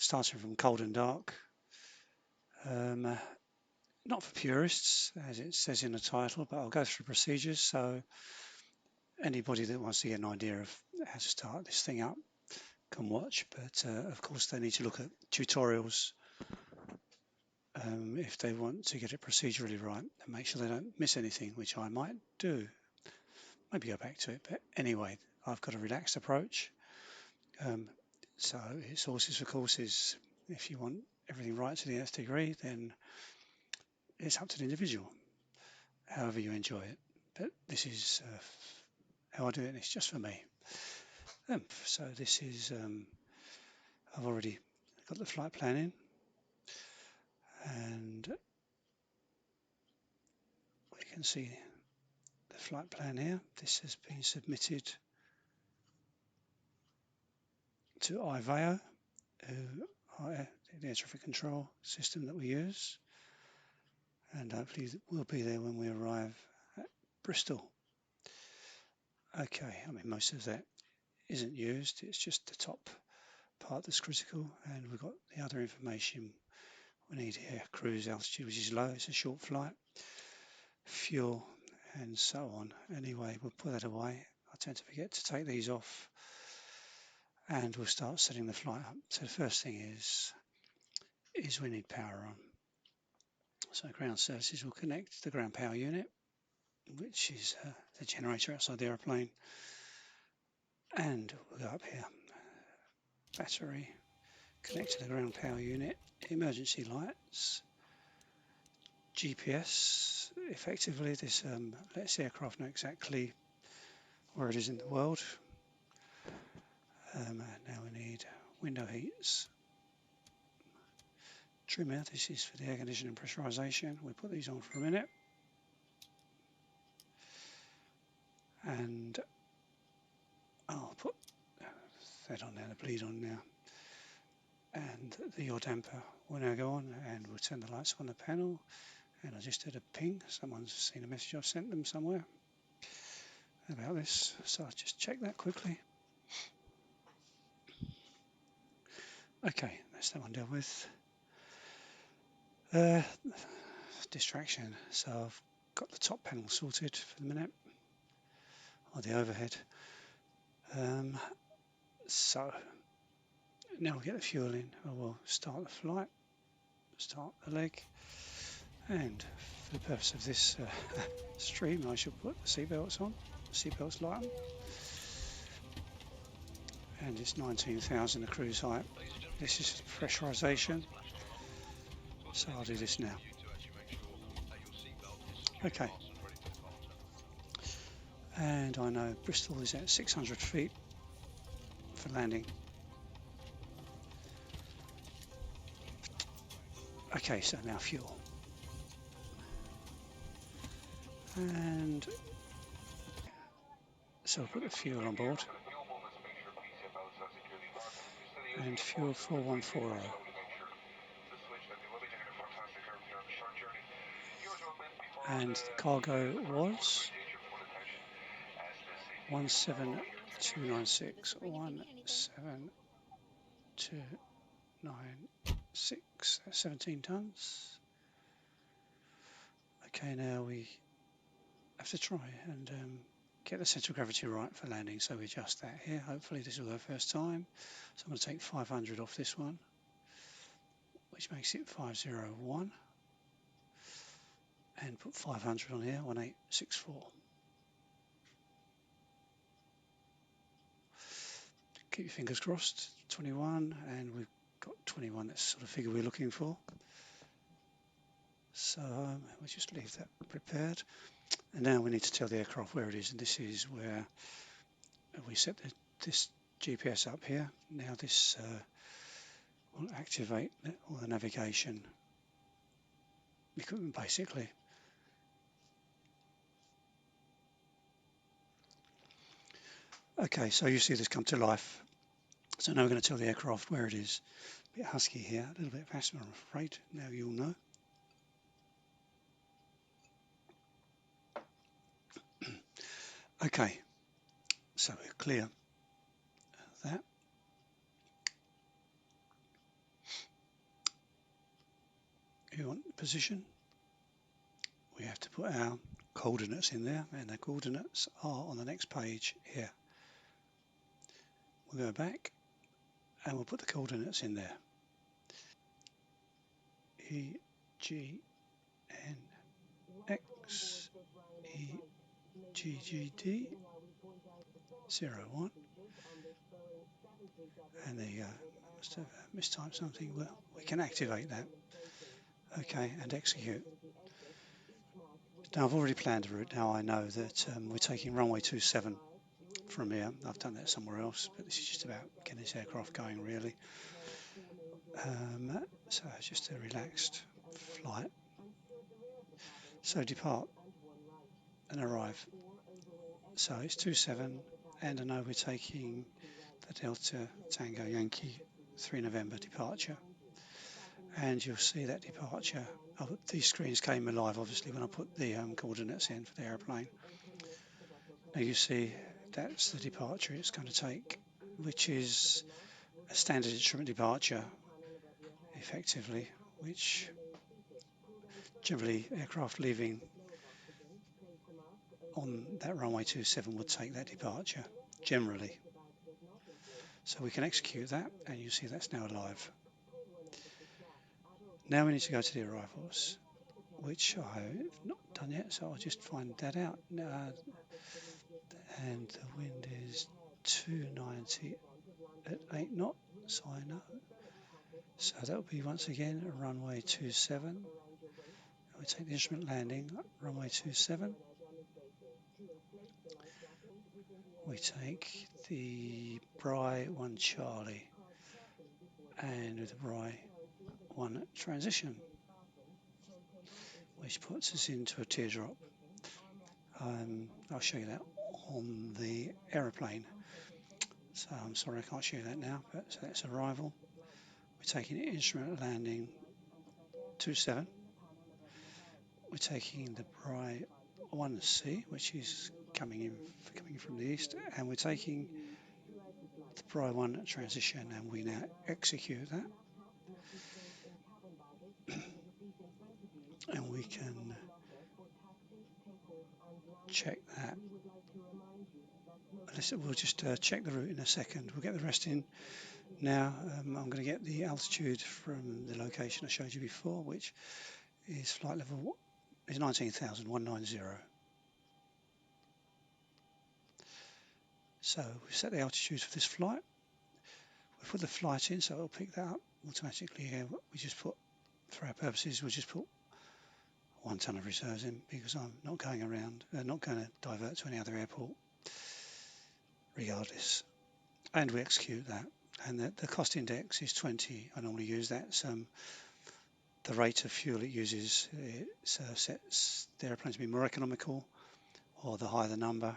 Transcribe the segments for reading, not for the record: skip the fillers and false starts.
starting from cold and dark. Not for purists, as it says in the title, but I'll go through procedures so anybody that wants to get an idea of how to start this thing up can watch. But of course, they need to look at tutorials if they want to get it procedurally right and make sure they don't miss anything, which I might do. Maybe go back to it, but anyway, I've got a relaxed approach. So it's horses for courses. If you want everything right to the nth degree, then it's up to the individual, however you enjoy it. But this is how I do it, and it's just for me. So this is, I've already got the flight plan in, and we can see the flight plan here. This has been submitted to IVAO, the air traffic control system that we use, and hopefully we'll be there when we arrive at Bristol. Okay, I mean most of that isn't used, it's just the top part that's critical, and we've got the other information we need here. Cruise altitude, which is low, it's a short flight, fuel, and so on. Anyway, we'll put that away. I tend to forget to take these off, and we'll start setting the flight up. So the first thing is we need power on. So ground services will connect the ground power unit, which is the generator outside the aeroplane, and we'll go up here. Battery, connect to the ground power unit, emergency lights, GPS. Effectively, this lets the aircraft know exactly where it is in the world. Now we need window heats, trimmer. This is for the air conditioning and pressurization. We put these on for a minute, and I'll put that on there, the bleed on now, and the yaw damper will now go on, and we'll turn the lights on the panel. And I just did a ping, someone's seen a message I've sent them somewhere about this, so I'll just check that quickly. Okay, that's that one dealt with. Distraction, so I've got the top panel sorted for the minute, or the overhead. So now we'll get the fuel in, or we'll start the flight, start the leg, and for the purpose of this stream I should put the seatbelts on, the seatbelts light on, and it's 19,000 the cruise height. This is pressurization, so I'll do this now. Okay, and I know Bristol is at 600 feet for landing. Okay, so now fuel, and so I'll put the fuel on board, and fuel 4140. And the cargo was 17296, 17296, that's 17 tons. Okay, now we have to try and get the centre of gravity right for landing, so we adjust that here. Hopefully this will go first time. So I'm going to take 500 off this one, which makes it 501, and put 500 on here, 1864. Keep your fingers crossed, 21, and we've got 21, that's the sort of figure we're looking for. So we'll just leave that prepared. And now we need to tell the aircraft where it is, and this is where we set this GPS up here. Now this will activate all the navigation equipment basically. Okay, so you see this come to life. So now we're going to tell the aircraft where it is. A bit husky here, a little bit faster I'm afraid, now you'll know. Okay, so we're clear of that. If you want position, we have to put our coordinates in there, and the coordinates are on the next page here. We'll go back and we'll put the coordinates in there. E, G, N, X, E, G, G, D, 0, 1. And there you go. Must have mistyped something. Well, we can activate that. Okay, and execute. Now I've already planned a route. Now I know that we're taking runway 27 from here. I've done that somewhere else, but this is just about getting this aircraft going really. So it's just a relaxed flight. So depart and arrive. So it's 27, and I know we're taking the Delta Tango Yankee 3 November departure. And you'll see that departure. These screens came alive obviously when I put the coordinates in for the aeroplane. Now you see that's the departure it's going to take, which is a standard instrument departure effectively, which generally aircraft leaving on that runway 27 would take that departure generally. So we can execute that, and you see that's now live. Now we need to go to the arrivals, which I've not done yet, so I'll just find that out. And the wind is 290 at 8 knots, so I know. So that will be once again a runway 27. We take the instrument landing, runway 27. We take the Bry 1 Charlie and with the Bry 1 transition, which puts us into a teardrop. I'll show you that on the aeroplane. So I'm sorry I can't show you that now, but so that's arrival. We're taking instrument landing 27. We're taking the Bry 1C, which is coming from the east, and we're taking the Bry 1 transition, and we now execute that. And we can check that. We'll just check the route in a second. We'll get the rest in now. I'm going to get the altitude from the location I showed you before, which is flight level is 19,190. So we set the altitude for this flight. We put the flight in, so it'll pick that up automatically here. We just put, for our purposes, we'll just put 1 ton of reserves in because I'm not going around, not going to divert to any other airport regardless. And we execute that. And the cost index is 20. I normally use that. The rate of fuel it uses, it sets the aeroplane to be more economical, or the higher the number,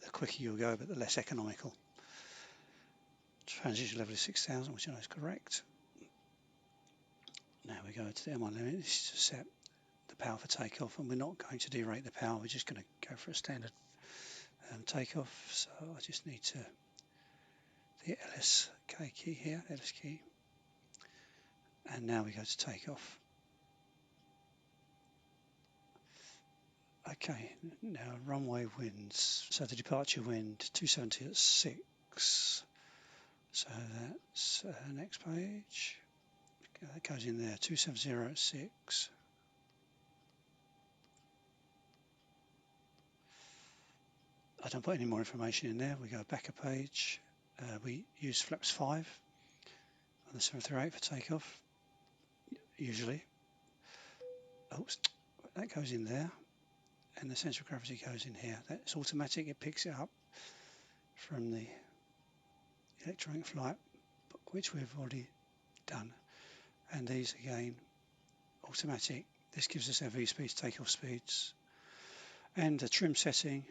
the quicker you'll go, but the less economical. Transition level is 6,000, which I know is correct. Now we go to the M1 limit. This is to set the power for takeoff, and we're not going to derate the power. We're just going to go for a standard takeoff. So I just need the LSK key here, LS key. And now we go to takeoff. Okay, now runway winds. So the departure wind 270 at 6. So that's next page. That goes in there, 270 at 6. I don't put any more information in there. We go back a page. We use flaps 5 on the 738 for takeoff, usually. Oops, that goes in there. And the centre of gravity goes in here. That's automatic. It picks it up from the electronic flight, which we've already done. And these again, automatic. This gives us our V-speeds, takeoff speeds. And the trim setting,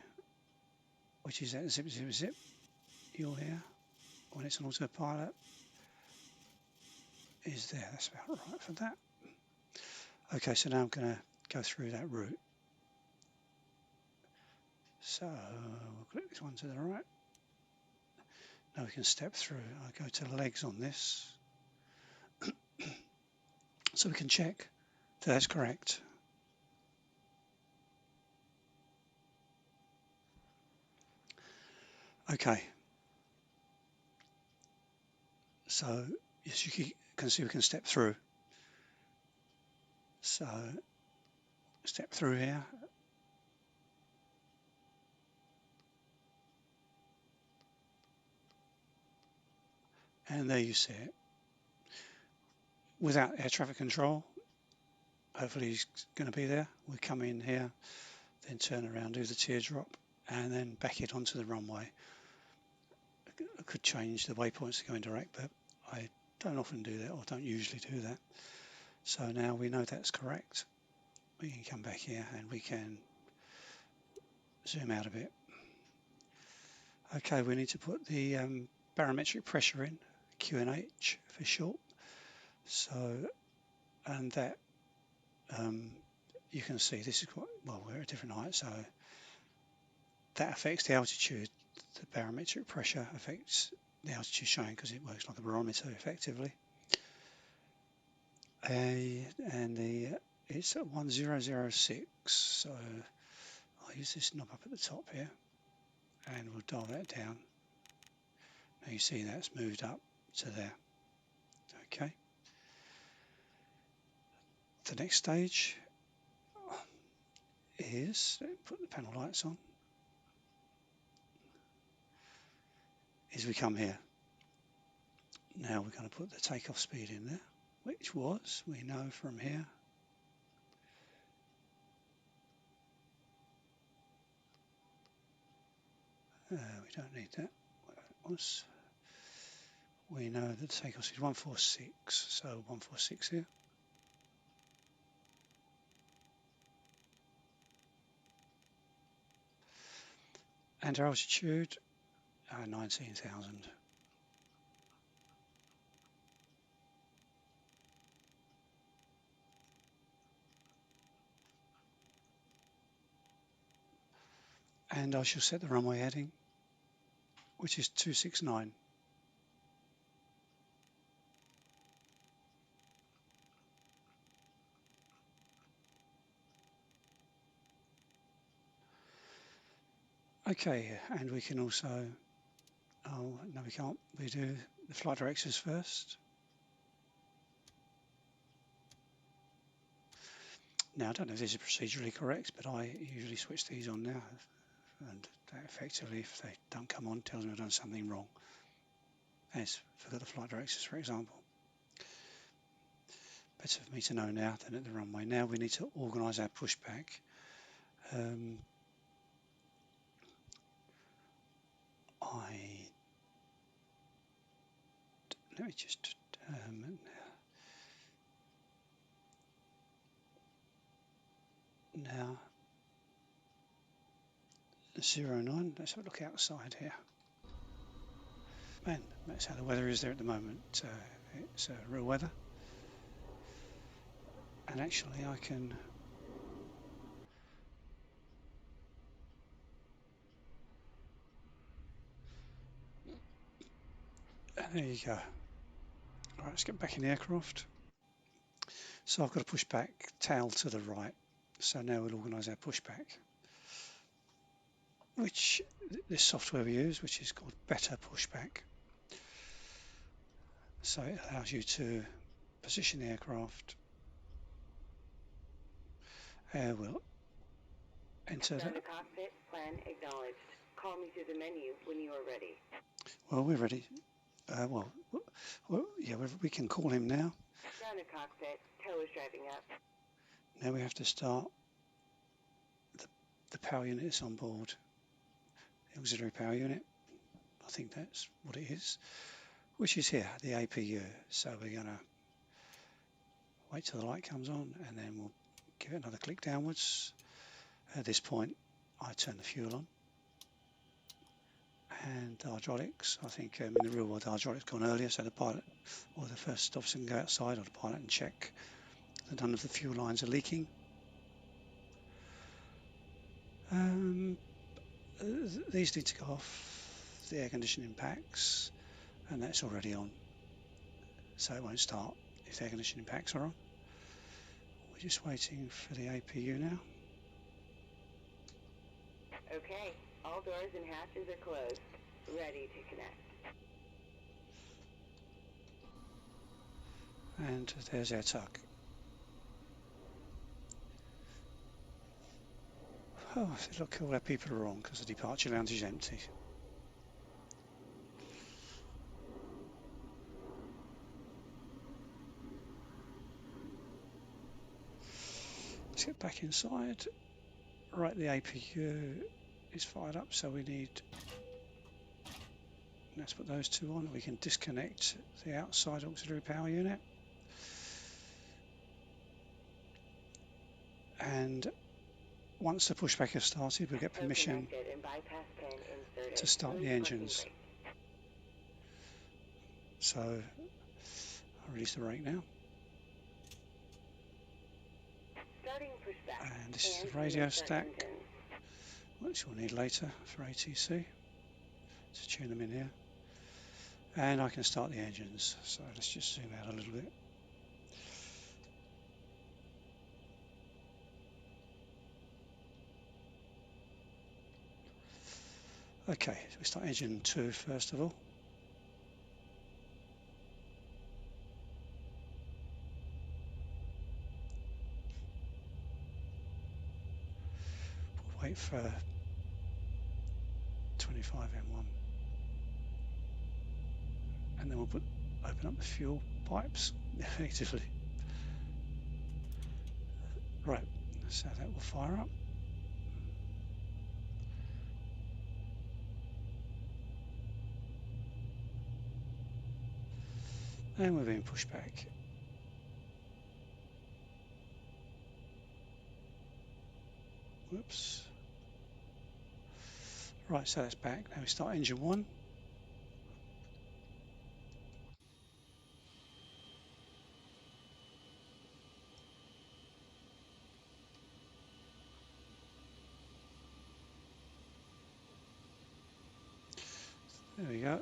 which is that zip, zip, zip. You'll hear when it's on autopilot, is there. That's about right for that. Okay, so now I'm going to go through that route. So we'll click this one to the right. Now we can step through. I go to legs on this. So we can check That's correct. Okay. So as you can see, we can step through. So step through here. And there you see it. Without air traffic control, hopefully he's going to be there. We come in here, then turn around, do the teardrop, and then back it onto the runway. I could change the waypoints to go in direct, but I don't often do that, or don't usually do that. So now we know that's correct. We can come back here and we can zoom out a bit. Okay, we need to put the barometric pressure in, QNH for short. So, and that you can see this is quite, well, we're at a different height, so that affects the altitude. The barometric pressure affects the altitude shown because it works like a barometer effectively. And it's at 1006, so I'll use this knob up at the top here and we'll dial that down. Now you see that's moved up to there. Okay. The next stage is, put the panel lights on, is we come here. Now we're going to put the takeoff speed in there, which was, we know from here, we don't need that. Was, we know that the takeoff speed is 146, so 146 here. And our altitude, 19,000. And I shall set the runway heading, which is 269. Okay, and we can also, oh no we can't, we do the flight directions first. Now I don't know if this is procedurally correct, but I usually switch these on now, and that effectively, if they don't come on, tells me I've done something wrong. As forgot the flight directions, for example. Better for me to know now than at the runway. Now we need to organise our pushback. Let me just now 09. Let's have a look outside here. Man, that's how the weather is there at the moment. It's real weather. And actually I can there you go. Alright, let's get back in the aircraft. So I've got to push back tail to the right. So now we'll organise our pushback, which this software we use, which is called Better Pushback. So it allows you to position the aircraft. We'll enter that. Cockpit plan acknowledged. Call me through the menu when you are ready. Well, we're ready. Well, yeah, we can call him now. Down to cockpit. Tower's driving up. Now we have to start the power unit is on board. The auxiliary power unit. I think that's what it is, which is here, the APU. So we're going to wait till the light comes on and then we'll give it another click downwards. At this point, I turn the fuel on. And the hydraulics, I think in the real world the hydraulics gone earlier, so the pilot or the first officer can go outside, or the pilot and check that none of the fuel lines are leaking. These need to go off the air conditioning packs, and that's already on, so it won't start if the air conditioning packs are on. We just waiting for the APU now. Okay, all doors and hatches are closed. Ready to connect. And there's our tug. Oh, look, all our people are on because the departure lounge is empty. Let's get back inside. Right, the APU is fired up, so we need, let's put those two on. We can disconnect the outside auxiliary power unit. And once the pushback has started, we'll get permission to start the engines. So I'll release the brake now. And this is the radio stack, which we'll need later for ATC, to tune them in here. And I can start the engines, so let's just zoom out a little bit. Okay, so we start engine 2 first of all. We'll wait for 25 M1. And then we'll open up the fuel pipes, effectively. Right, so that will fire up. And we're being pushed back. Whoops. Right, so that's back. Now we start engine 1. There we go.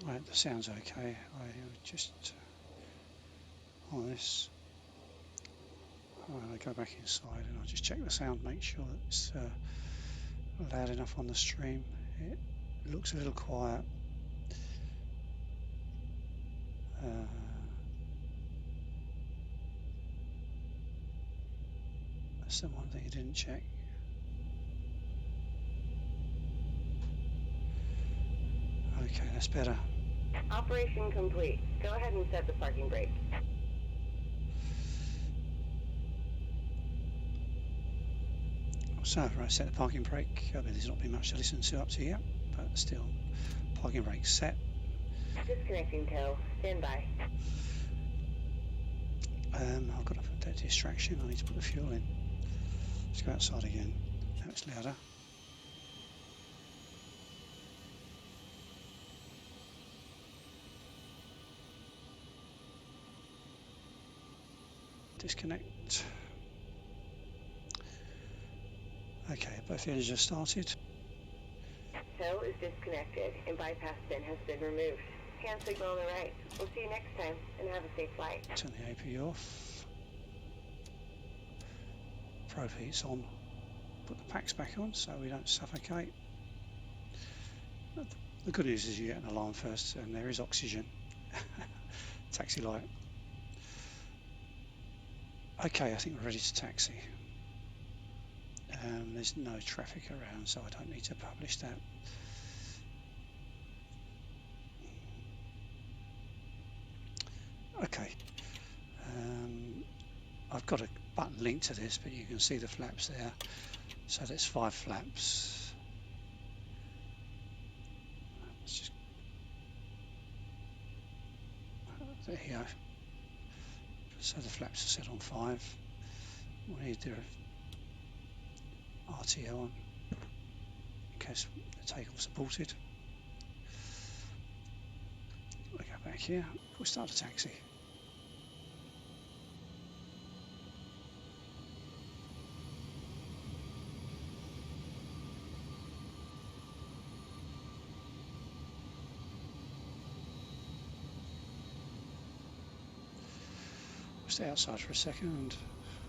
Right, the sound's okay. I just on this. I go back inside and I'll just check the sound, make sure that it's loud enough on the stream. It looks a little quiet. That's the one thing you didn't check. Okay, that's better. Operation complete. Go ahead and set the parking brake. So, right, set the parking brake. I mean, there's not been much to listen to up to yet, but still, parking brake set. Disconnecting tow. Stand by. I've got that distraction. I need to put the fuel in. Let's go outside again. Now it's louder. Disconnect. Okay, both engines are started. Tow is disconnected and bypass pin has been removed. Hand signal on the right. We'll see you next time and have a safe flight. Turn the APU off. Probe heat's on. Put the packs back on so we don't suffocate. The good news is you get an alarm first and there is oxygen. Taxi light. Okay, I think we're ready to taxi. There's no traffic around, so I don't need to publish that. Okay, I've got a button linked to this, but you can see the flaps there. So that's 5 flaps. Let's just, there you go. So the flaps are set on 5. We need the RTO on in case the takeoff's aborted. We go back here. We'll start a taxi. stay outside for a second,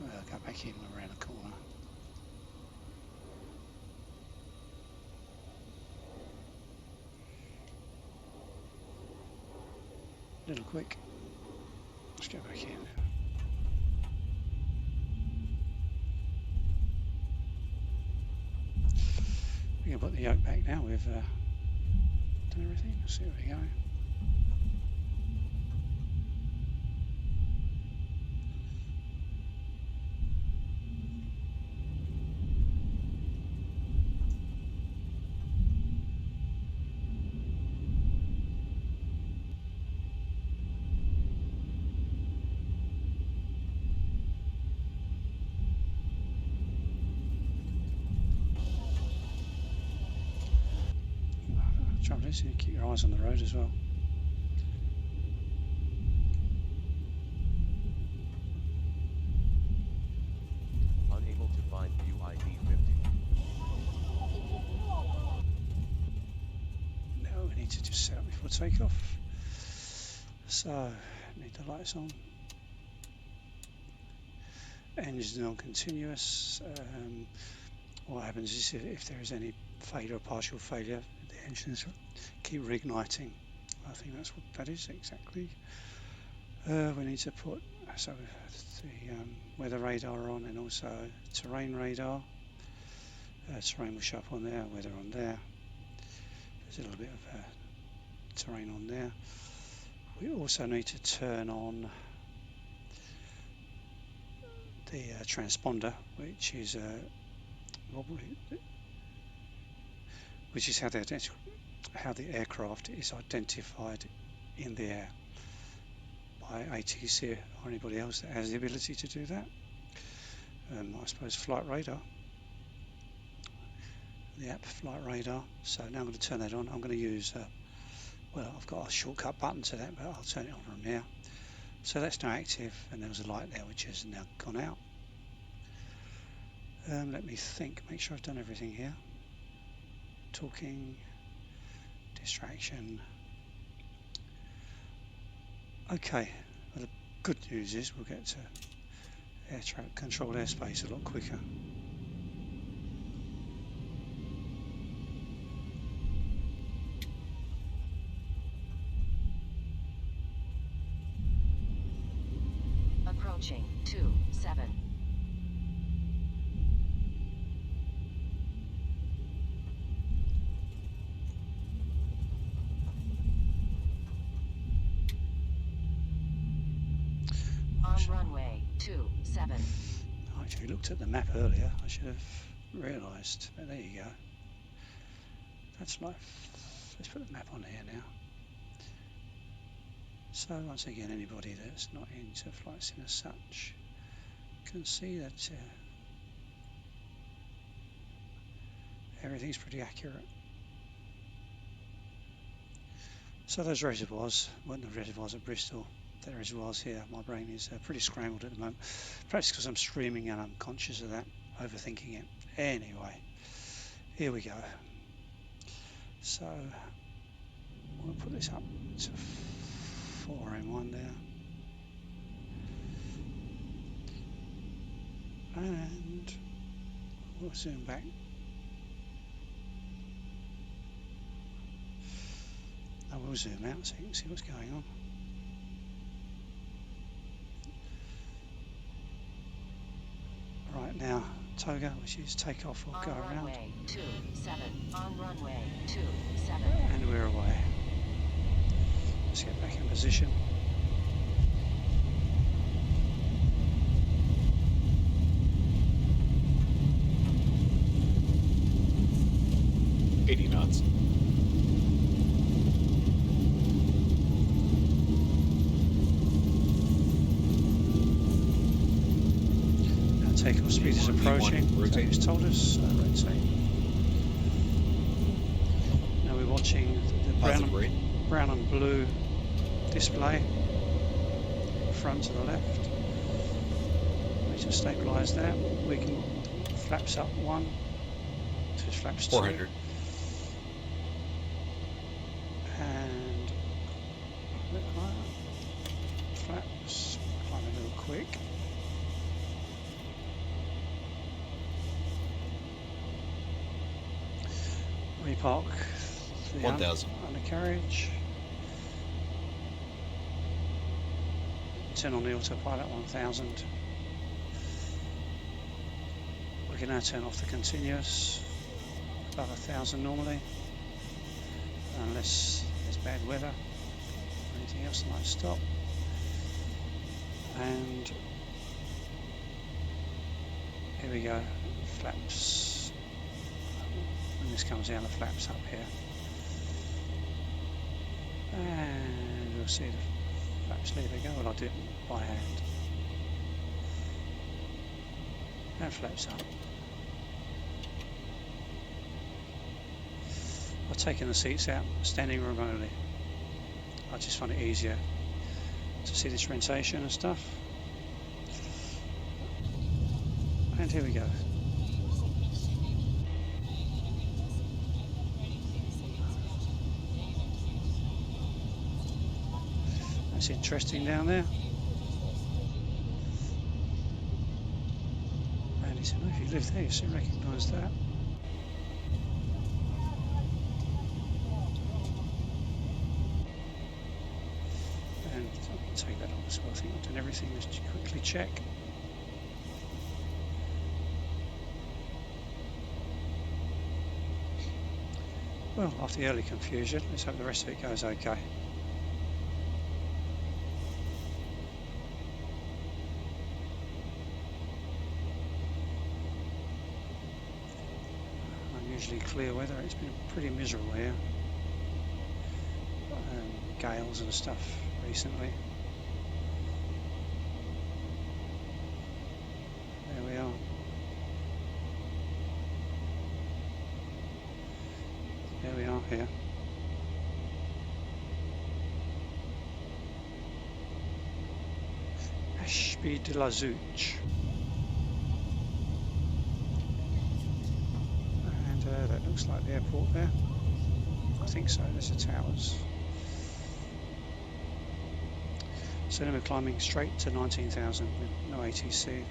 go back in around the corner. A little quick. Let's go back in. We can put the yoke back now. We've done everything. Let's see where we go. Trouble is, you keep your eyes on the road as well. Unable to find view ID 50. Now we need to just set up before takeoff. So, need the lights on. Engines on continuous. What happens is if there is any failure or partial failure, the engines keep reigniting. I think that's what that is exactly. We need to put the weather radar on, and also terrain radar. Terrain will show up on there, weather on there. There's a little bit of terrain on there. We also need to turn on the transponder, which is how the aircraft is identified in the air by ATC or anybody else that has the ability to do that. I suppose flight radar, the app flight radar. So now I'm going to turn that on. I'm going to use well, I've got a shortcut button to that, but I'll turn it on from here. So that's now active, and there was a light there which has now gone out. Let me think, make sure I've done everything here. Talking, distraction. Okay, well, the good news is we'll get to air traffic controlled airspace a lot quicker. Approaching 27. On runway 27. I actually looked at the map earlier. I should have realised. But there you go. That's life. Let's put the map on here now. So once again, anybody that's not into flight sim as such can see that everything's pretty accurate. So those reservoirs weren't the reservoirs at Bristol. The reservoirs here. My brain is pretty scrambled at the moment. Perhaps because I'm streaming and I'm conscious of that, overthinking it. Anyway, here we go. So we'll put this up to 4M1 there. And we'll zoom back. I will zoom out so you can see what's going on. Right now, Toga, which is takeoff, will go around. Runway 27. On runway 27. And we're away. Let's get back in position. knots. Takeoff speed is approaching. It's told us. Rotate. Now we're watching the brown and blue display. Front to the left. We just stabilise that. We can flaps up 1. To flaps 2. 400. And a bit higher. Flaps. Climb a little quick. Repark the 1000. undercarriage. Turn on the autopilot 1000. We can now turn off the continuous above 1000 normally, unless there's bad weather or anything else that might stop. And here we go, flaps. When this comes down, the flaps up here, and you'll see the flaps leave they go. Well, I'll do it by hand. And flaps up. I've taken the seats out standing room only. I just find it easier to see the instrumentation and stuff. And here we go. That's interesting down there. And he said, oh, if you live there, you should recognise that. And I'll take that on as well. I think I've done everything. Let's quickly check. Well, after the early confusion, let's hope the rest of it goes okay. Unusually clear weather. It's been pretty miserable here. Gales and stuff recently. There we are. There we are here. Ashby de la Zouch. And that looks like the airport there. I think so, there's the towers. So then we're climbing straight to 19,000 with no ATC.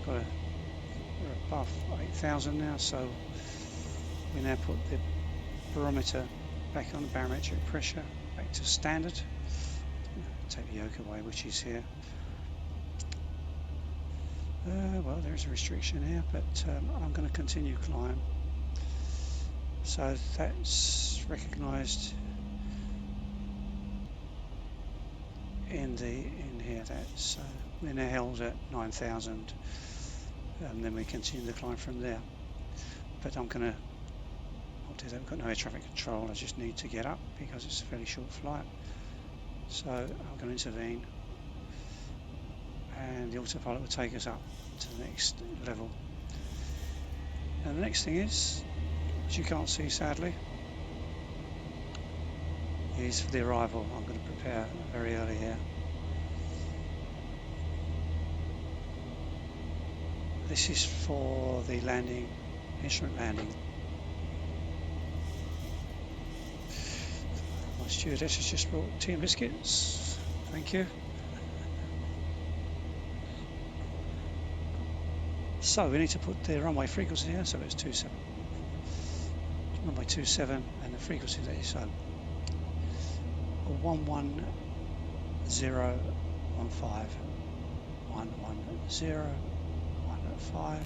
We're above 8,000 now, so we now put the barometer back on the barometric pressure, back to standard. Take the yoke away, which is here. Well, there is a restriction here, but I'm going to continue climb. So that's recognised in here. That's we're now held at 9,000, and then we continue the climb from there. But I'll do that. We've got no air traffic control. I just need to get up because it's a fairly short flight. So I'm going to intervene, and the autopilot will take us up to the next level. And the next thing is, which you can't see sadly, is for the arrival. I'm going to prepare very early here. This is for the landing, instrument landing. My stewardess has just brought tea and biscuits. Thank you. So we need to put the runway frequency here, so it's 27. Runway 27 and the frequency there, so 11015. 11015.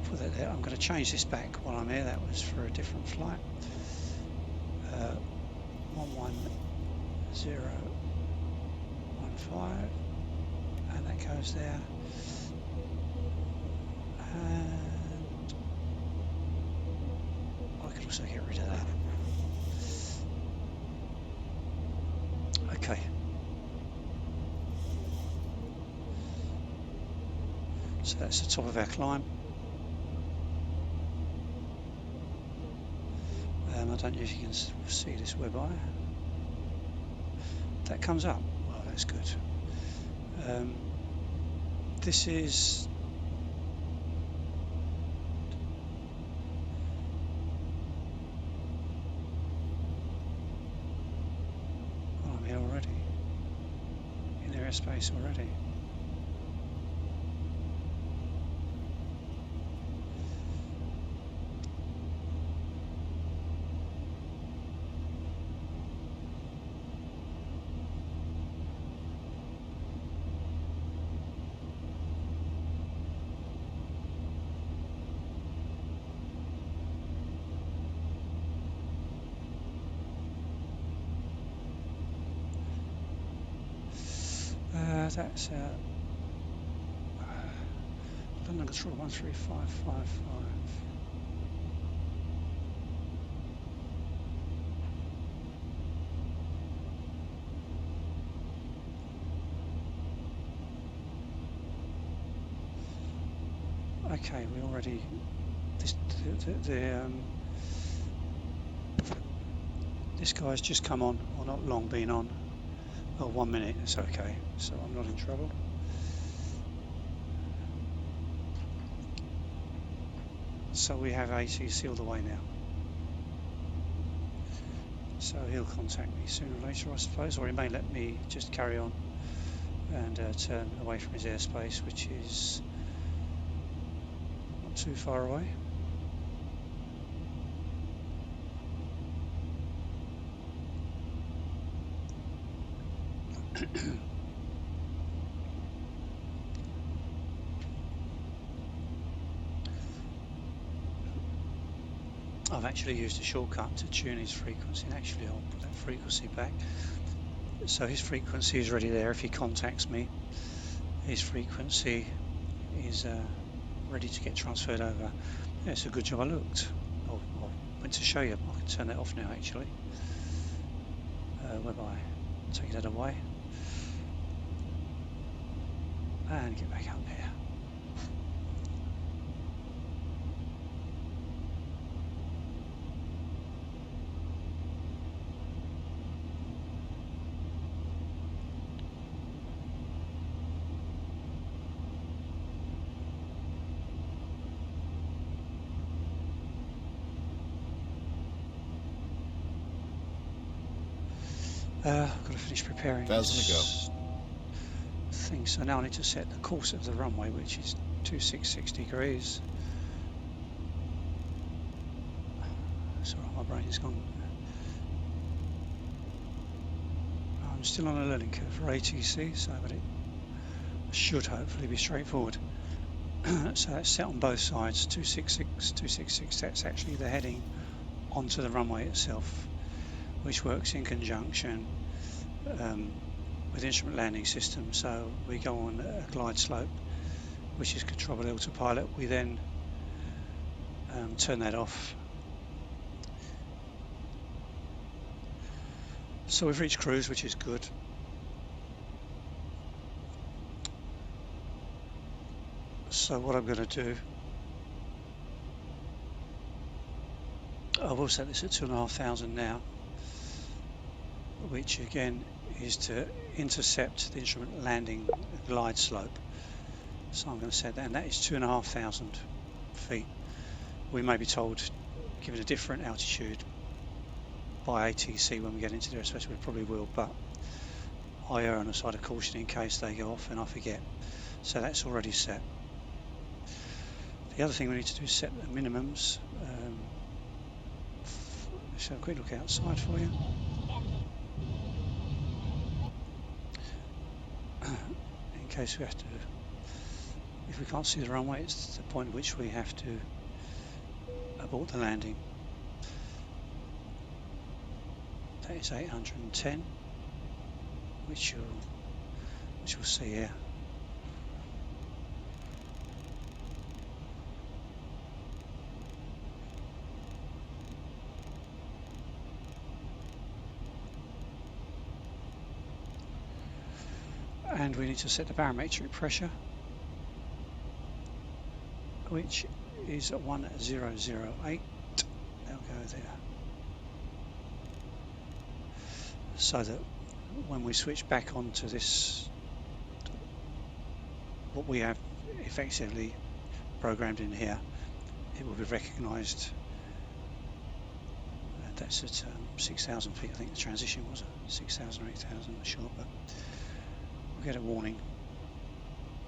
Put that there. I'm going to change this back while I'm here. That was for a different flight. 11015, and that goes there. And I could also get rid of that. Okay. So that's the top of our climb. I don't know if you can see this web eye. That comes up. Well, that's good. This is already in the airspace already. That's London Control 13555. Okay, we already this guy's just come on, or not long been on. Oh, 1 minute, it's okay, so I'm not in trouble. So we have ATC all the way now. So he'll contact me sooner or later, I suppose, or he may let me just carry on and turn away from his airspace, which is not too far away. I've actually used a shortcut to tune his frequency, and actually I'll put that frequency back. So his frequency is already there. If he contacts me, his frequency is ready to get transferred over. Yeah, it's a good job I looked. I went to show you. I can turn that off now actually. Whereby take that away and get back up here. I've got to finish preparing. 1,000 to go. Thing. So now I need to set the course of the runway, which is 266 degrees. Sorry, my brain is gone. I'm still on a learning curve for ATC, so but it should hopefully be straightforward. So that's set on both sides, 266, 266. That's actually the heading onto the runway itself, which works in conjunction with the instrument landing system. So we go on a glide slope, which is controlled by the autopilot. We then turn that off. So we've reached cruise, which is good. So what I'm going to do, I will set this at 2,500 now, which again is to intercept the instrument landing glide slope. So I'm going to set that, and that is 2,500 feet. We may be told, given a different altitude by ATC when we get into the airspace, we probably will, but I err on the side of caution in case they go off and I forget. So that's already set. The other thing we need to do is set the minimums. Let's have a quick look outside for you. In case we have to, if we can't see the runway, it's the point at which we have to abort the landing. That is 810, which you'll see here. And we need to set the barometric pressure, which is at 1008. They'll go there. So that when we switch back onto this, what we have effectively programmed in here, it will be recognised. That's at 6,000 feet. I think the transition was at 6,000 or 8,000, I'm not sure, but get a warning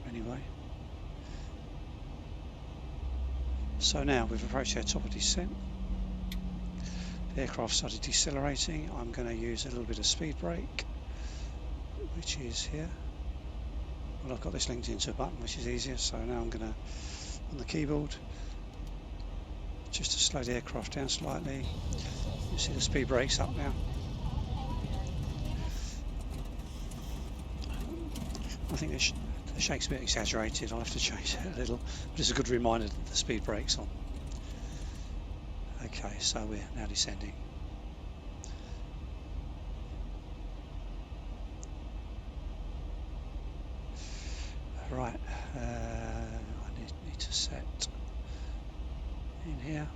anyway. So now we've approached our top of descent. The aircraft started decelerating. I'm going to use a little bit of speed brake, which is here. Well, I've got this linked into a button, which is easier. So now I'm going to, on the keyboard, just to slow the aircraft down slightly. You see the speed brake's up now. I think the shake's a bit exaggerated. I'll have to change that a little, but it's a good reminder that the speed brake's on. Okay, so we're now descending. Right, I need to set in here.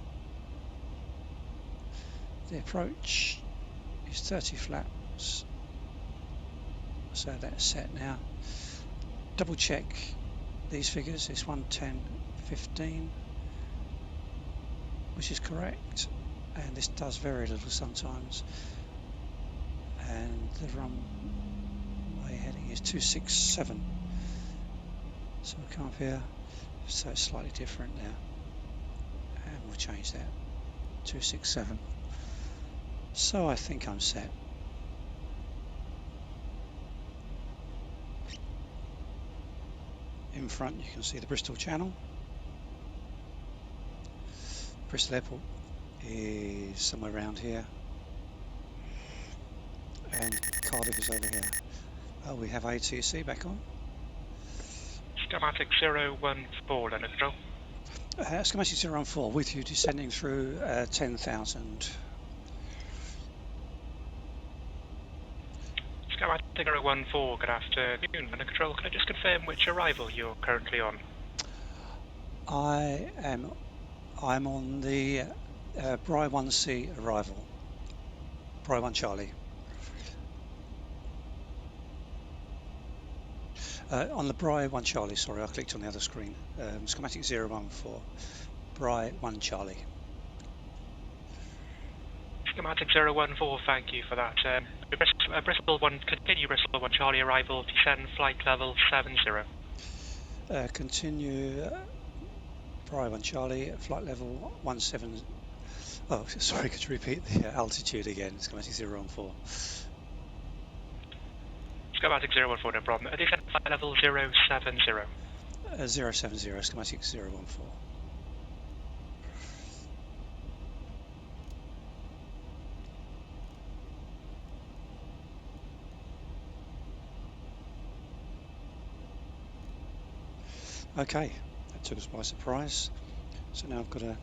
The approach is 30 flaps, so that's set now. Double check these figures, it's 110.15, which is correct, and this does vary a little sometimes. And the runway heading is 267. So we'll come up here, so it's slightly different now, and we'll change that, 267. So I think I'm set. In front you can see the Bristol Channel. Bristol Airport is somewhere around here, and Cardiff is over here. Oh, we have ATC back on. Schematic 014, London Control. Schematic 014 with you descending through 10,000. Schematic 014, good afternoon, London Control. Can I just confirm which arrival you're currently on? I'm on the Bry 1C arrival. Bry 1 Charlie. On the Bry 1 Charlie, sorry, I clicked on the other screen. Schematic 014, Bry 1 Charlie. Schematic 014, thank you for that. Bristol 1, continue Bristol 1 Charlie arrival, descend flight level 70. Continue Bry 1 Charlie, flight level 17. Oh, sorry, could you repeat the altitude again? Schematic 014. Schematic 014, no problem. Descend flight level 070. 070, schematic 014. Okay, that took us by surprise. So now I've got to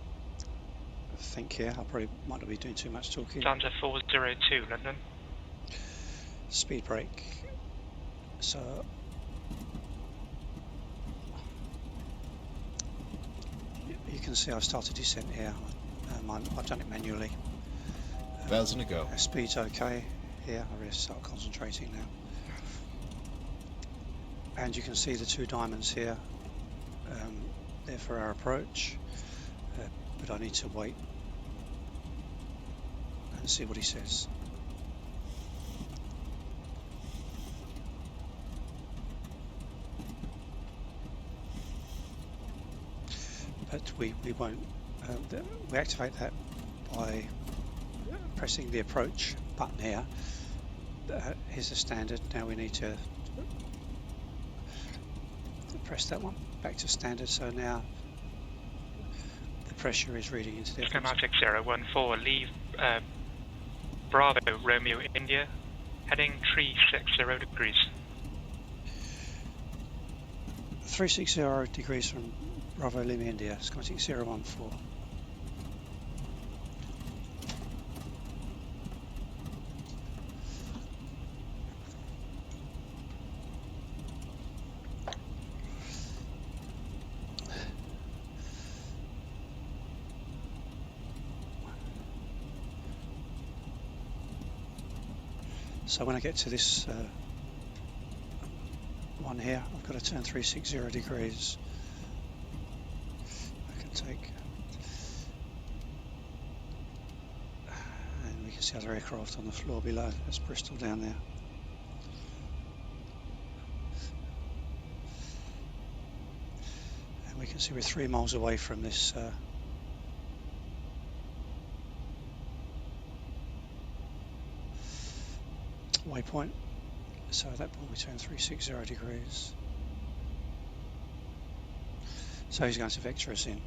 think here. I probably might not be doing too much talking. Atlanta 402, London. Speed brake. So you can see I've started descent here. I've done it manually. 1,000 to go. Speed's okay here. I really start concentrating now. And you can see the two diamonds here. There for our approach. But I need to wait and see what he says. But we won't. We activate that by pressing the approach button here. Here's the standard. Now we need to press that one back to standard. So now the pressure is reading into the Schematic 014, leave Bravo Romeo India, heading 360 degrees. 360 degrees from Bravo Lima India, schematic 014. So when I get to this one here, I've got to turn 360 degrees. I can take, and we can see other aircraft on the floor below. That's Bristol down there. can see we're 3 miles away from this waypoint. So at that point we turn 360 degrees. So he's going to vector us in.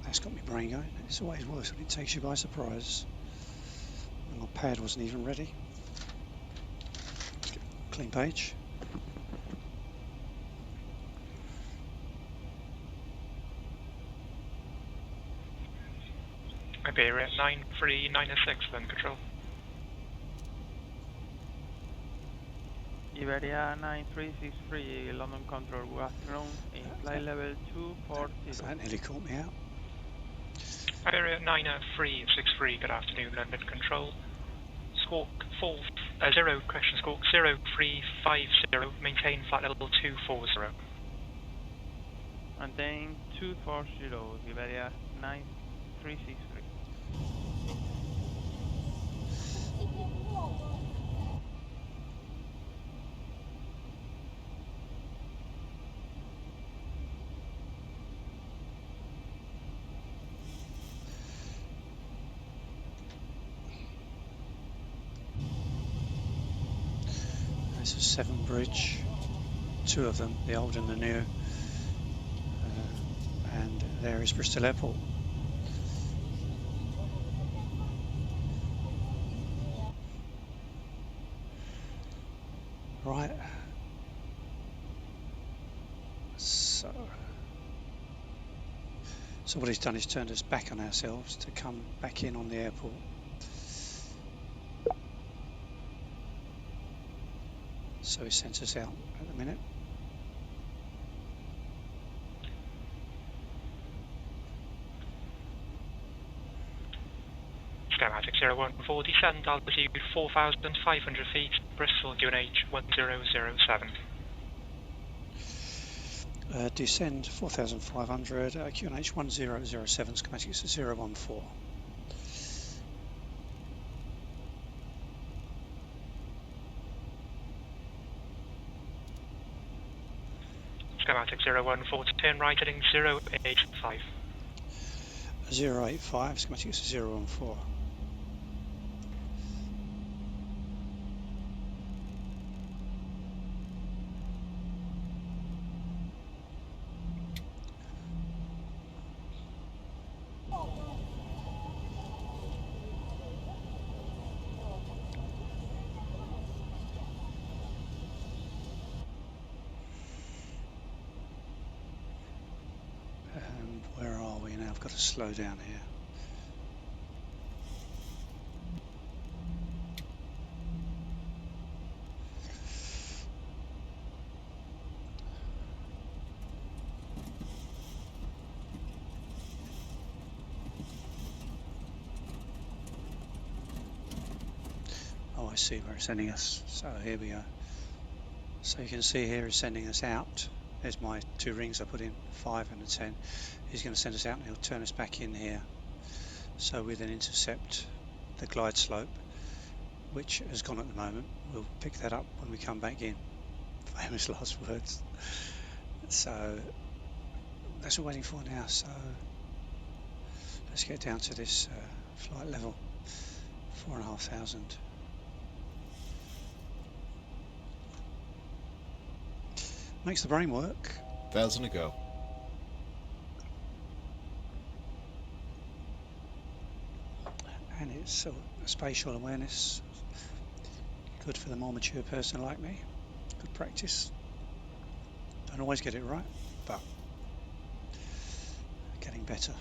That's got my brain going. It's always worse when it takes you by surprise. And my pad wasn't even ready. Clean page. Iberia 93906 then control. Iberia 9363, London Control, good afternoon, in flight level 240. That nearly caught me out. Iberia 9363, good afternoon, London Control. Squawk 0, question squawk 0350, maintain flight level 240. Maintain 240, Iberia 9363. This is Severn Bridge, 2 of them, the old and the new, and there is Bristol Airport. Right, so what he's done is turned us back on ourselves to come back in on the airport. So he sent us out at the minute. Schematic 014, descend altitude 4,500 feet, Bristol QNH 1007. Descend 4,500, QNH 1007, schematics 014. Schematic 014, turn right heading 085. 085, schematics 014. Where are we now? I've got to slow down here. Oh, I see where it's sending us. So here we go. So you can see here it's sending us out. There's my 2 rings I put in, 5 and a 10. He's going to send us out and he'll turn us back in here. So we then intercept the glide slope, which has gone at the moment. We'll pick that up when we come back in. Famous last words. So that's what we're waiting for now. So let's get down to this flight level, 4,500. Makes the brain work. 1,000 to go. And it's spatial awareness, good for the more mature person like me. Good practice. Don't always get it right, but getting better.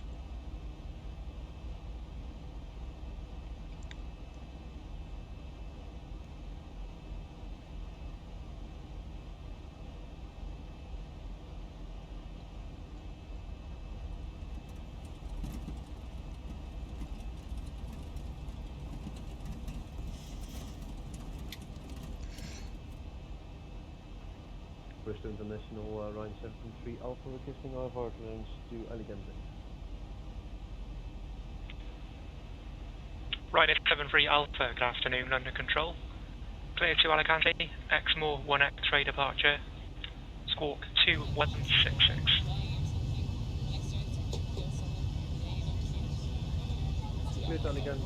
Bristol International Ryan 73 Alpha requesting IVAO turns to Alicante. Ryder 73 Alpha, good afternoon, London Control. Clear to Alicante, Exmoor 1 X-ray departure. Squawk 2166. Clear to Alicante on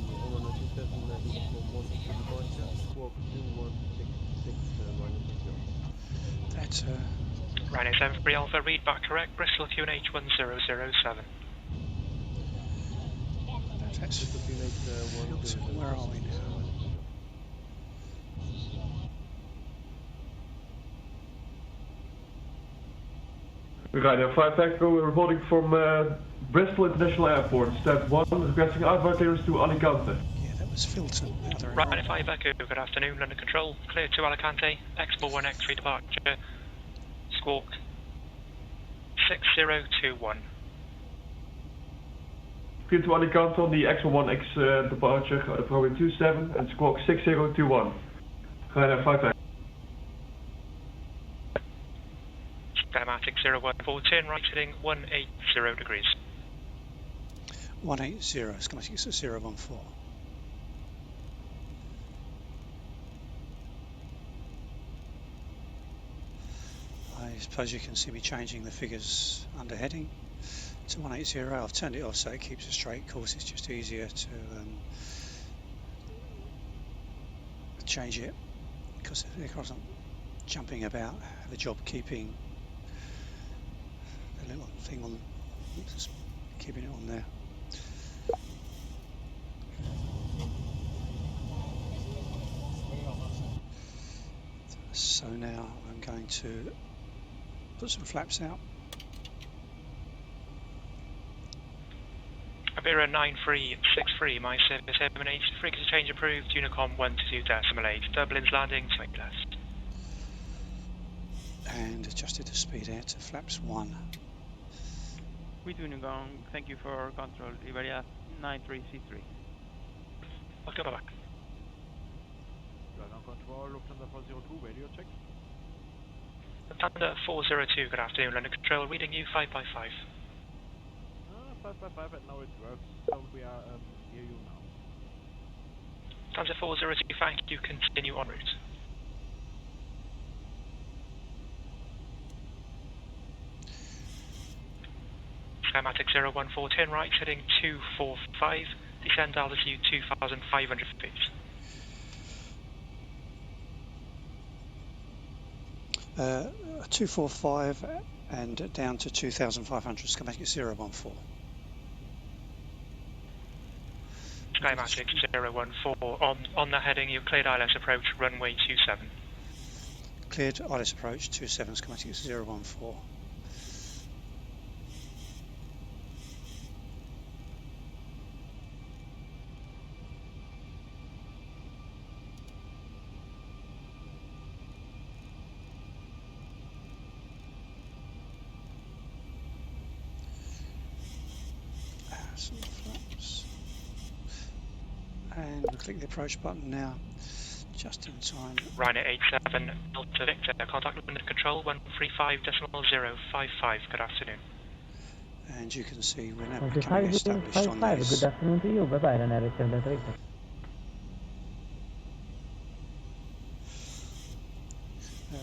the runway 27, looking for 160 departure. Squawk 2166, Ryanair 70. That's Ryanair 73 Alpha, read back correct, Bristol QNH 1007. that's Bristol QNH Filton. Where are we now? Ryanair 5 Echo reporting from Bristol International Airport, step 1, requesting IVAO clearance to Alicante. Yeah, that was Filton. Ryanair 5 Echo, good afternoon, London Control, clear to Alicante, Expo 1X3 departure, squawk 6021. Clear to Alicante on the Expo 1X departure, runway 27 and squawk 6021. Ryanair 5 Echo. Dynamatic 014, turn right heading 180 degrees. 180, schematic is at 014. I suppose you can see me changing the figures under heading to 180. I've turned it off so it keeps a straight course. It's just easier to change it because the aircraft's not jumping about. I have a job keeping the little thing on, oops, keeping it on there. So now I'm going to put some flaps out. Iberia 9363, my service terminate, frequency change approved, Unicom 122.8, Dublin's landing, swing left. And adjusted the speed air to flaps 1. With Unicom, thank you for control, Iberia 9363. Okay, bye-bye. Runway Control, Lufthansa 402, radio check. Thunder 402, good afternoon, London Control, reading you 5 by 5. 555, and now it works, so we are near you now. Thunder 402, thank you, continue en route. Schematic 014, turn right, heading 245, descend altitude 2,500 feet. Uh, 245 and down to 2,500, schematic 014. Skymatic 014, on the heading, you've cleared ILS approach, runway 27. Cleared ILS approach 27, schematic 014. Some flaps. And we'll click the approach button now, just in time. Ryanair 87, Delta Victor, contact London Control 135.055, good afternoon. And you can see we're now becoming established on this. Good afternoon to you, bye-bye, Ryanair 87.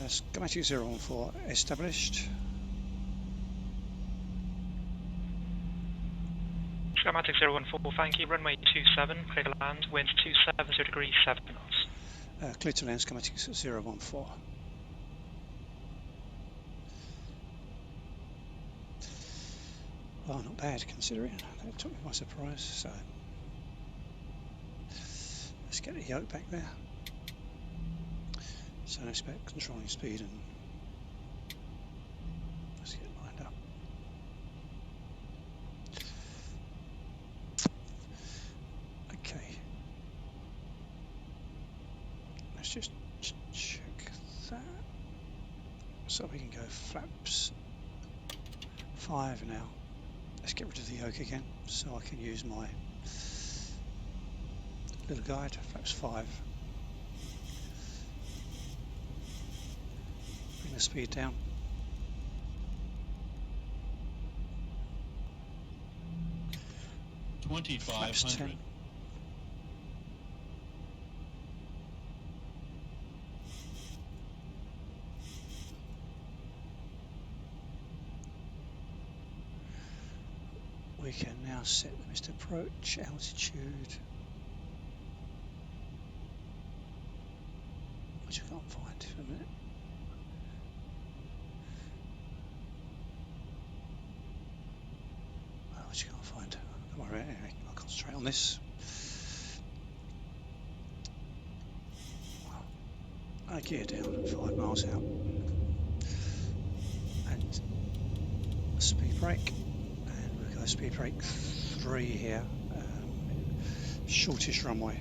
Schematic 014 established. Schematic 014, thank you, runway 27, clear to land, wind 270 degrees 7 knots. Clear to land, schematic 014. Well, not bad considering, that took me by surprise, so let's get the yoke back there. So let's back controlling speed and let's get lined up. Okay, let's just check that. So we can go flaps 5 now. Let's get rid of the yoke again so I can use my little guide, flaps 5. Bring the speed down. Flaps 10. we can now set the missed approach altitude, which I can't find for a minute. Which I can't find. Don't worry, anyway, I'll concentrate on this. I gear down 5 miles out and speed brake, and we've got a speed brake 3 here, shortest runway.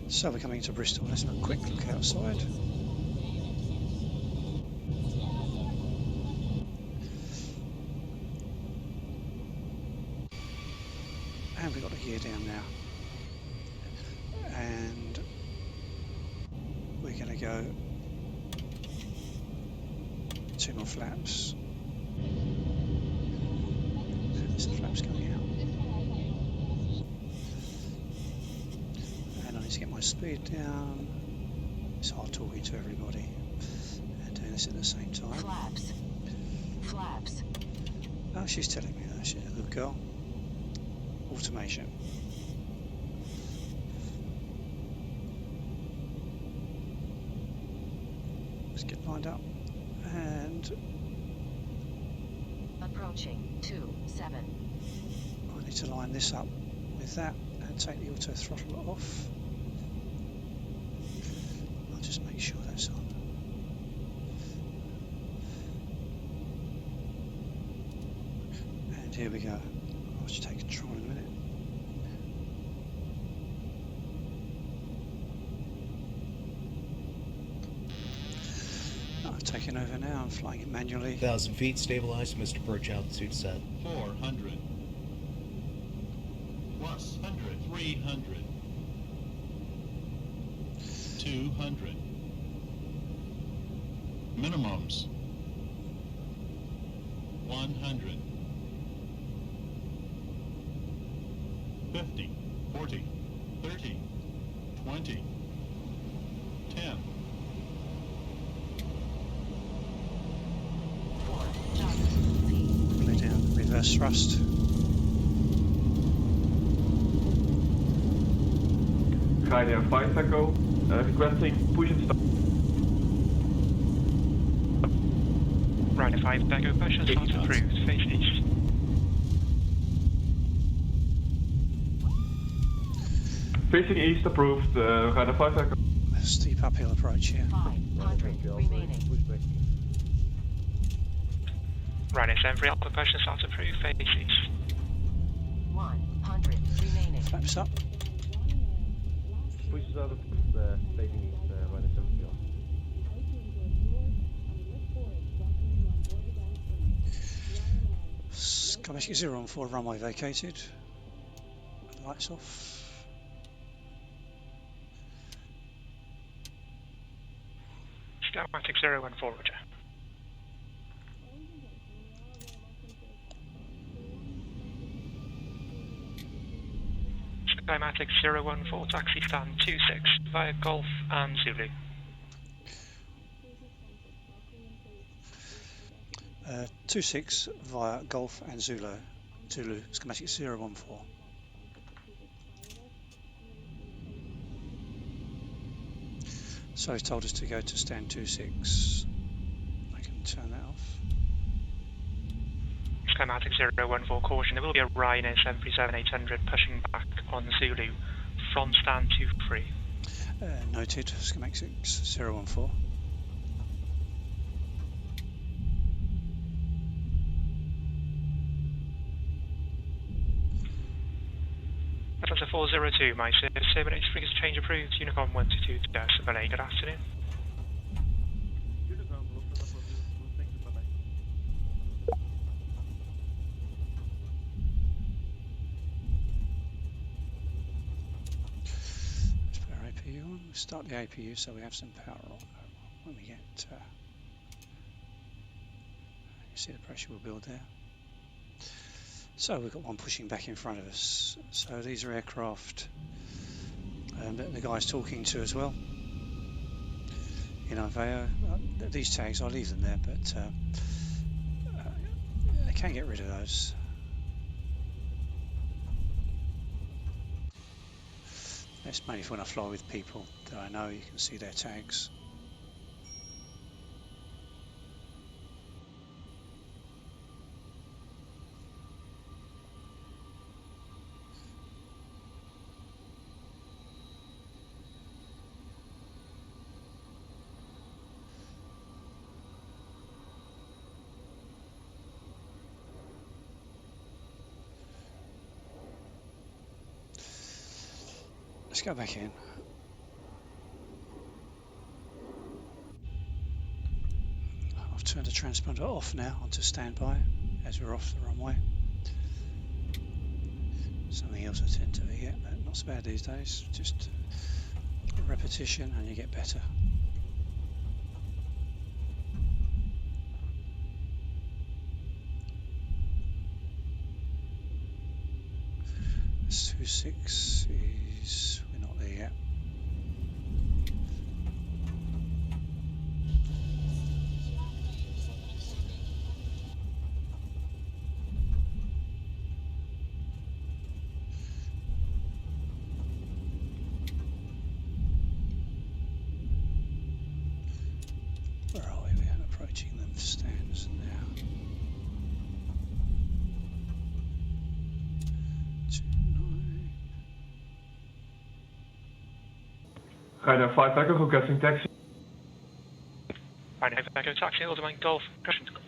So we're coming to Bristol. Let's have a quick look outside. And we've got the gear down now. And we're going to go 2 more flaps. There's the flaps going out. And I need to get my speed down. It's hard talking to everybody and doing this at the same time. Flaps. Flaps. Oh, she's telling me that she's a good girl. Automation. Let's get lined up and Approaching 27. I need to line this up with that and take the auto throttle off. I'll just make sure that's on. And here we go. I'll just take control in a minute. I've taken over now. I'm flying it manually. 1,000 feet, stabilized, missed approach altitude set. 400. Plus 100. 300. 200. Minimums. 100. 50. 40. 30. 20. 10. Play down, reverse thrust. Ryder 5 Echo, requesting push and start. Ryder 5 Echo, push and start approved, face east. Facing east approved, Ryder 5 Echo. A steep uphill approach here. 500 remaining. Ryder 7 Alpha, push and start approved, face east. 100 remaining. Flaps up. Pushes out of facing east, Ryder 70 off. Skymatic 014, runway vacated. Lights off. Skymatic 014, roger. Skymatic 014, taxi stand 26 via Golf and Zulu. 26 via Golf and Zulu. Schematic 014. So he's told us to go to stand 26. I can turn that off. Skymatic 014, caution, there will be a Ryanair 737-800 pushing back on Zulu from stand 23. Noted, schematic 014. Atlanta 402, my service, 78 frequency change approved, Unicom 122 to Decibel A, good afternoon. Let's put our APU on. We'll start the APU so we have some power on when we get. You see the pressure will build there. So we've got one pushing back in front of us. So these are aircraft that the guy's talking to as well in IVAO. These tags, I'll leave them there, but can get rid of those. That's mainly when I fly with people that I know. You can see their tags. Let's go back in. I've turned the transponder off now onto standby as we're off the runway. Something else I tend to forget, but not so bad these days. Just repetition and you get better. This 26 is, we're not there yet. Where are we? We're approaching the stands now. 29. Ryanair 5 Echo requesting taxi. Ryanair 5 Echo, taxi Aldermine Golf,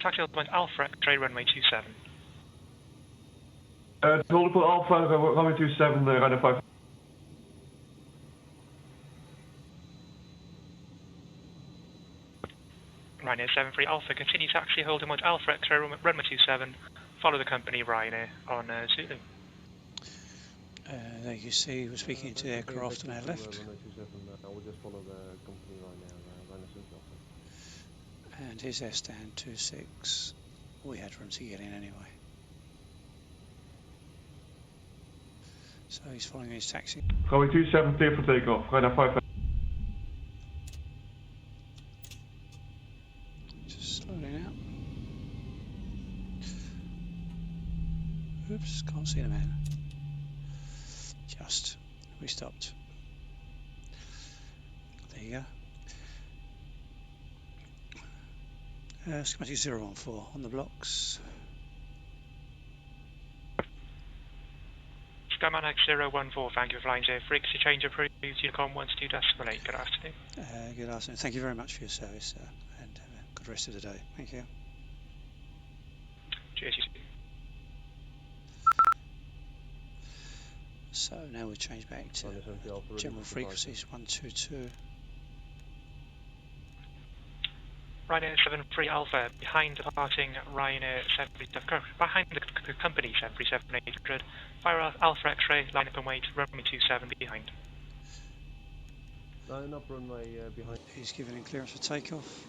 taxi Aldermine Alpha X-ray runway 27. Multiple Alpha, runway 27, Ryanair 5. Ryanair 73 Alpha, continue taxi Aldermine Alpha X-ray runway 27. Follow the company Ryanair on Zulu. There you see, we're speaking to the aircraft on our left. I will just follow the company Ryanair, Ryanair 6 Alpha. And here's our stand 26. We had room to get in anyway. So he's following his taxi. Runway 27, clear for takeoff. Ryanair 5 Echo. Just slowly out. Oops, can't see the man. Just, we stopped. There you go. Schematic 014 on the blocks. Skyman X014, thank you for flying here. Frequency change approved, Unicom 122.8. Good afternoon. Good afternoon. Thank you very much for your service, and have a good rest of the day. Thank you. Cheers, you too. So now we'll change back to general frequencies 122. Ryanair 73 Alpha, behind departing Ryanair 77, behind the company 737-800, fire Alpha X-ray, line up and wait, runway 27 behind. Line up runway behind. He's given in clearance for takeoff,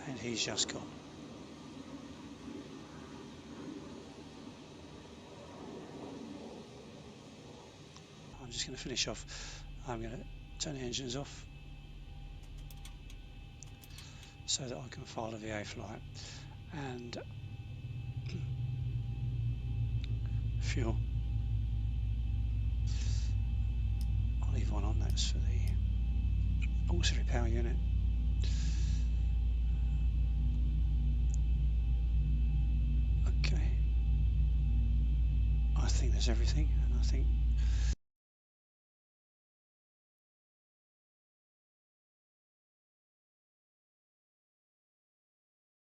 and he's just gone. I'm just going to finish off. I'm going to turn the engines off so that I can file a VA flight and fuel. I'll leave one on, that's for the auxiliary power unit. Okay, I think there's everything, and I think